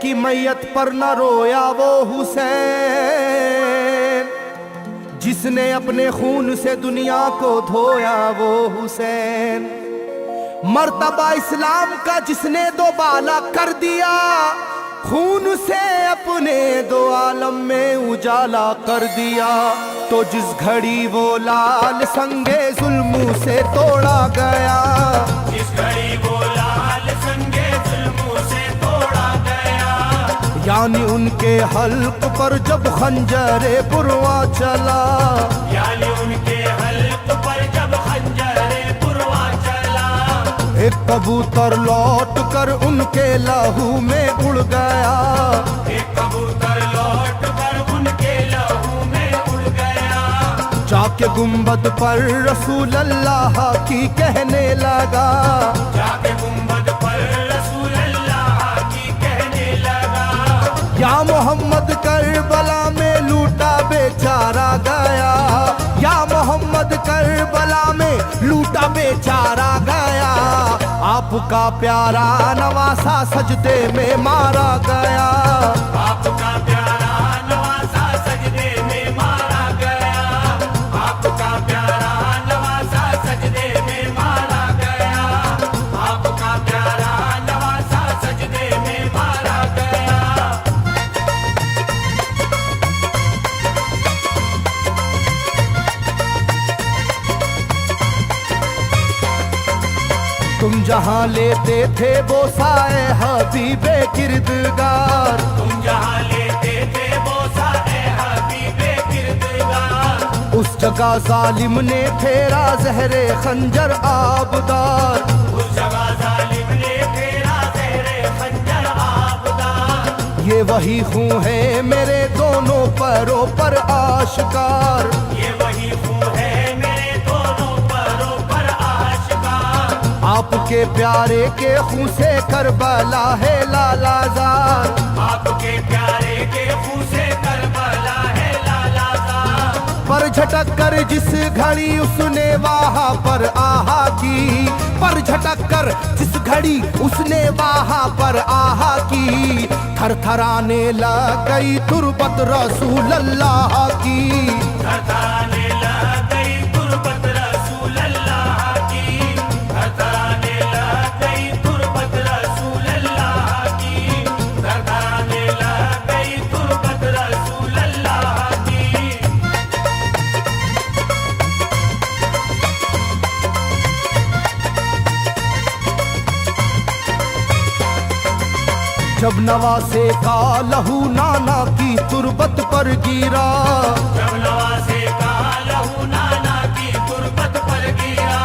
की मैयत पर न रोया वो हुसैन, जिसने अपने खून से दुनिया को धोया वो हुसैन। मर्तबा इस्लाम का जिसने दोबाला कर दिया, खून से अपने दो आलम में उजाला कर दिया। तो जिस घड़ी वो लाल संगे जुल्मों से तोड़ा गया, जिस घड़ी वो लाल संगे जुल्मों से तोड़ा गया, यानी उनके हल्क पर जब खंजरे पुरवा चला, यानी उनके हल्क पर जब खंजरे पुरवा चला, एक कबूतर लौट कर उनके लहू में उड़ गया, एक कबूतर लौट कर उनके लहू में उड़ गया, जाके गुंबद पर रसूल अल्लाह की कहने लगा, जाके गुंबद पर रसूल अल्लाह की कहने लगा, या मोहम्मद करबला में लूटा बेचारा गया, या मोहम्मद करबला में लूटा बेचारा गया। आपका प्यारा नवासा सजदे में मारा गया, आपका प्यारा नवासा सजदे में मारा गया, आपका प्यारा नवासा सजदे में मारा गया, आपका प्यारा नवासा सजदे में मारा गया। तुम जहाँ लेते थे बोसाए हबीबे किरदगार, तुम जहाँ लेते थे बोसा ए हबीबे किरदगार, उस जगह जालिम ने फेरा जहरे खंजर आबदार, उस जगह जालिम ने फेरा ज़हरे खंजर आबदार। ये वही खून है मेरे दोनों पैरों पर आश्कार, ये वही खून है मेरे दोनों पैरों पर आशिकार, आपके प्यारे के खून से करबला है लालाजार, आपके प्यारे के खून से करबला है लालाजार। पर झटक कर जिस घड़ी उसने वहाँ पर आहा की, पर झटक कर जिस घड़ी उसने वहाँ पर आहा की, थरथराने लग गई तुरबत रसूल अल्लाह की, थरथराने लग गई तुरबत रसूल अल्लाह की, थरथराने लग गई तुरबत रसूल अल्लाह की, थरथराने लग गई तुरबत रसूल अल्लाह की। जब नवासे का लहू नाना की तुरबत पर गिरा, जब नवासे का लहू नाना की तुरबत पर गिरा,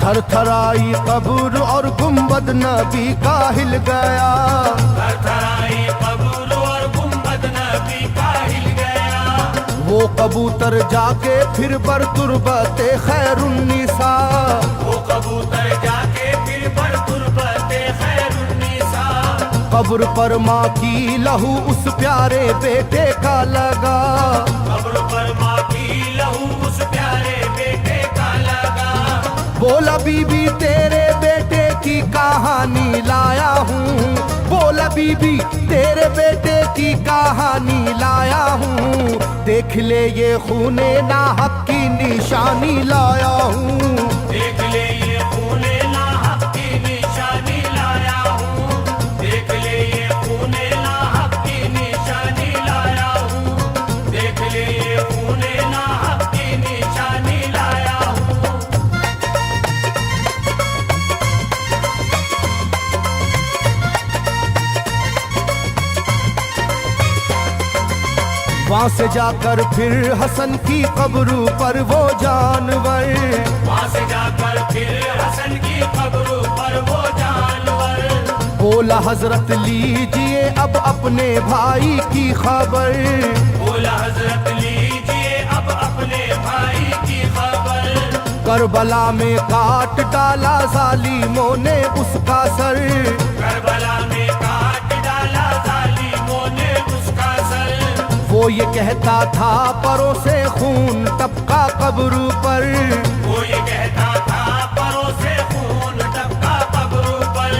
थरथराई कब्र और गुंबद नबी का हिल गया, थरथराई कब्र और गुंबद नबी का हिल गया, वो कबूतर जाके फिर पर तुरबते खैरुन्निसा, वो कबूतर जाके फिर पर तुरबते खैरुन्निसा, कब्र पर माँ की लहू उस प्यारे बेटे का लगा, कब्र पर माँ की लहू उस प्यारे बेटे का लगा, बोला बीबी तेरे बेटे की कहानी लाया हूँ, बोला बीबी तेरे बेटे की कहानी लाया हूँ, देख ले ये खूने नाहक की निशानी लाया हूँ, देख ले ये खूने नाहक की निशानी लाया हूँ, देख ले ये खूने नाहक की निशानी लाया हूँ, देख ले ये खूने नाहक की निशानी लाया हूँ। वहाँ से जाकर फिर हसन की कब्र पर वो जानवर, वहाँ से जाकर फिर हसन की कब्र पर वो जानवर, बोला हजरत लीजिए अब अपने भाई की खबर, बोला हजरत लीजिए अब अपने भाई की खबर, करबला में काट डाला जालिमों ने उसका सर, करबला में काट डाला जालिमों ने उसका सर, वो ये कहता था परों से खून टपका कब्र पर, वो ये कहता था परों से खून टपका कब्र पर,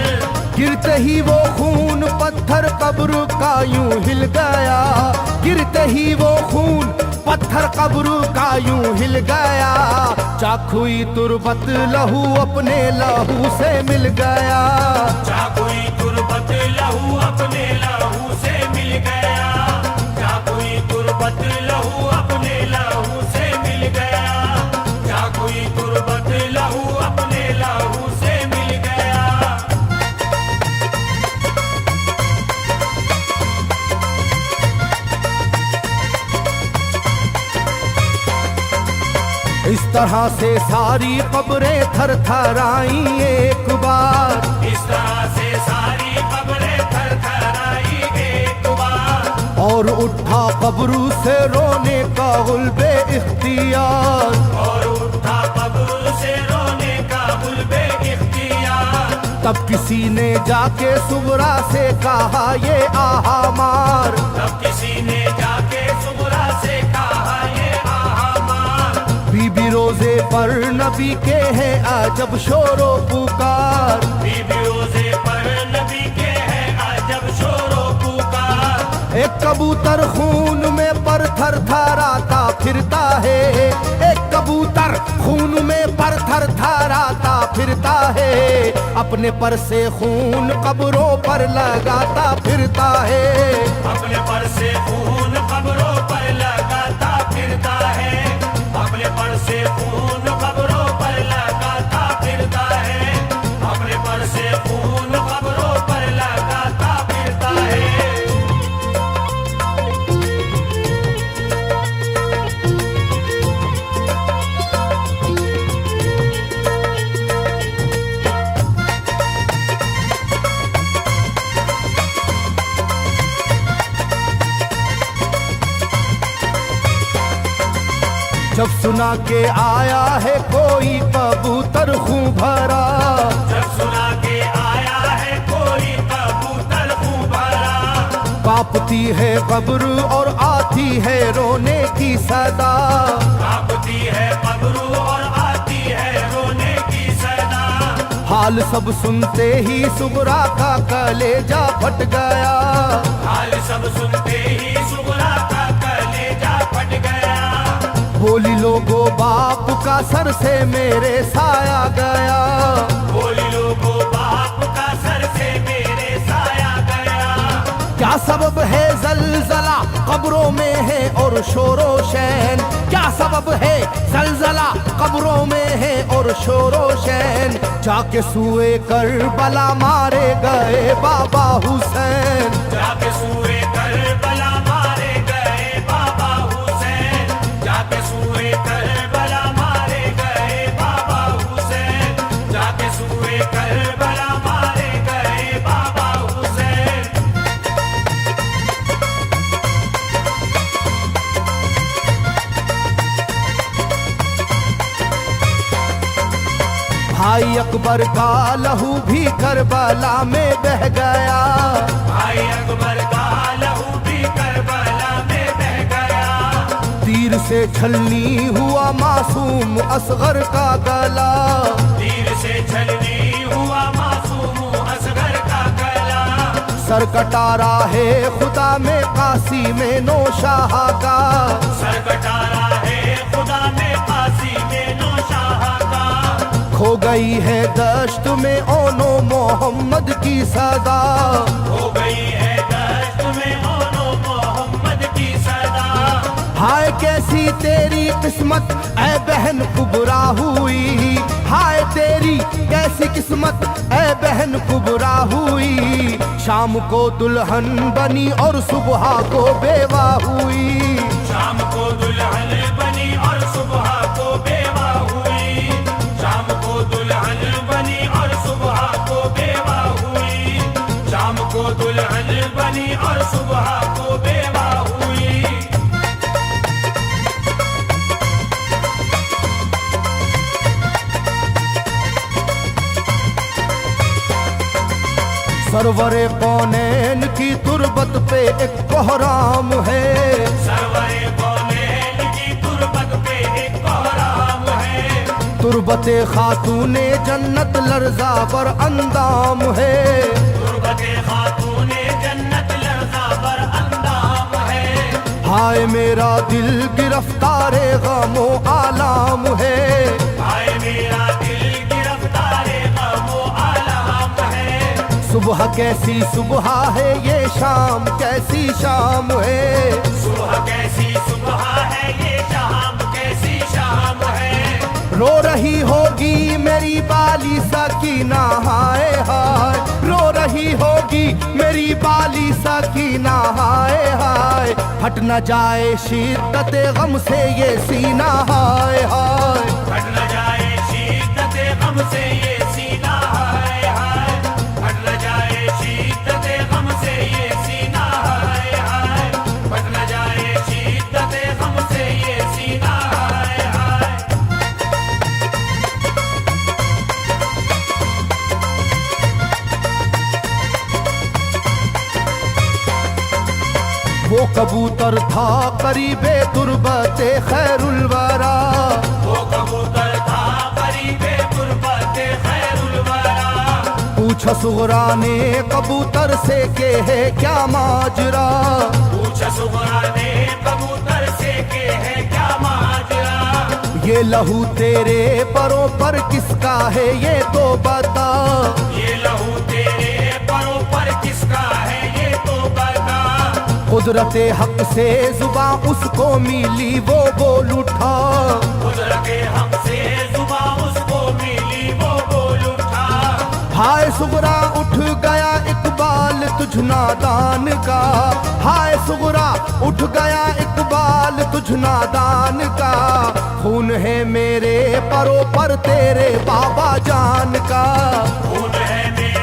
गिरते गिरते ही वो खून पत्थर कब्र का यूं हिल गया, गिरते ही वो खून पत्थर कब्र का यूं हिल गया। चाकुई तुरबत लहू अपने लहू से मिल गया, चाकुई तुरबत लहू अपने लहू से मिल गया, चाकुई तुरबत लहू अपने लहू से मिल गया, चाकुई तुरबत लहू अपने लहू से मिल गया। इस तरह से सारी कब्रें थर थराई एक बार, इस तरह से सारी कब्रें थर थराई एक बार, और उठा कब्र से रोने का गुल्बे इख्तियार, और उठा कब्र से रोने का गुल्बे इख्तियार। तब किसी ने जाके सुगरा से कहा ये आहा मार, तब किसी ने जाके सुगरा से कहा ये आहा मार। बीबी रोजे पर नबी के हैं अजब शोरो पुकार, बीबी रोजे पर नबी के हैं अजब शोरो पुकार। एक कबूतर खून में पर थर थराता फिरता है, एक कबूतर खून में पर थर थराता फिरता है, अपने पर से खून कब्रों पर लगाता फिरता है, अपने पर से खून कब्रों पर लगाता फिरता है, अपने पर से खून कब्रों पर लगाता फिरता है, अपने पर से खून कब्रों पर लगाता फिरता है। जब सुना के आया है कोई कबूतर खूं भरा, जब सुना के आया है कोई कबूतर खूं भरा, कांपती है कब्र और आती है रोने की सदा, कांपती है कब्र और आती है रोने की सदा। हाल सब सुनते ही सुगरा का कलेजा फट गया, हाल सब सुनते ही सुगरा का कलेजा फट गया। बोली लोगो बाप का सर से मेरे साया गया, बोली लोगो बाप का सर से मेरे साया गया। क्या सबब है जलजला कब्रों में है और शोरो शैन, क्या सबब है जलजला कब्रों में है और शोरो शैन। जाके सुए करबला मारे गए बाबा हुसैन, जाके सूए करबला मारे गए बाबा हुसैन, जाके सूए करबला मारे गए बाबा हुसैन, जाके सूए करबला मारे गए बाबा हुसैन। भाई अकबर का लहू भी करबला में बह गया, भाई अकबर का लहू भी करबला में बह गया। तीर से छलनी हुआ मासूम असगर का गला, तीर से छलनी हुआ मासूम असगर का गला। सर कटारा है खुदा में काशी में नौशाह का, सर कटारा है खुदा में काशी में नौशाह का। खो गई है दश्त में ओनो मोहम्मद की सदा, हो गई है दश्त में ओनो मोहम्मद की सदा। हाय कैसी तेरी किस्मत ऐ बहन कुबरा हुई, हाय तेरी कैसी किस्मत ऐ बहन कुबरा हुई। शाम को दुल्हन बनी और सुबह को बेवा हुई, शाम को दुल्हन बनी और सुबह को बेवा हुई, शाम को दुल्हन बनी और सुबह को बेवा हुई, शाम को दुल्हन बनी और सुबह को बेवा हुई। सरवरे कौनैन की तुरबत पे एक कोहराम है, सरवरे कौनैन की तुरबत पे एक कोहराम है। तुरबते खातूने जन्नत लर्जा पर अंदाम है, तुरबत हाय मेरा दिल गिरफ्तारे गमो आलाम है, हाय मेरा दिल गिरफ्तारे गमो आलम है। सुबह कैसी सुबह है ये शाम कैसी शाम है, सुबह कैसी सुबह है ये शाम कैसी शाम है। रो रही होगी मेरी बाली सकीना हाय हाय, रो रही होगी मेरी बाली सकीना हाय हाय, हट न जाए शिद्दत गम से ये सीना हाय हाय, हट न जाए शिद्दत गम से ये सीना हाय हाय, हट न जाए शिद्दत गम से ये सीना हाय हाय, हट न जाए शिद्दत गम से ये सीना हाय हाय। वो कबूतर था करीबे तुरबते खैरुल वरा, वो कबूतर था करीबे तुरबते खैरुल वरा। पूछा सुगरा ने कबूतर से के है क्या माजरा, पूछा सुगरा ने कबूतर से के है क्या माजरा। ये लहू तेरे परों पर किसका है ये तो बता, ये लहू तेरे परों पर किसका है ये तो बता। कुदरते हक से जुबा उसको मिली वो बोल उठा, कुदरते हक से जुबा उसको मिली वो बोल उठा। हाय सुगरा उठ गया इकबाल तुझ नादान का, हाय सुगरा उठ गया इकबाल तुझ नादान का, खून है मेरे परों पर तेरे बाबा जान का, खून है मेरे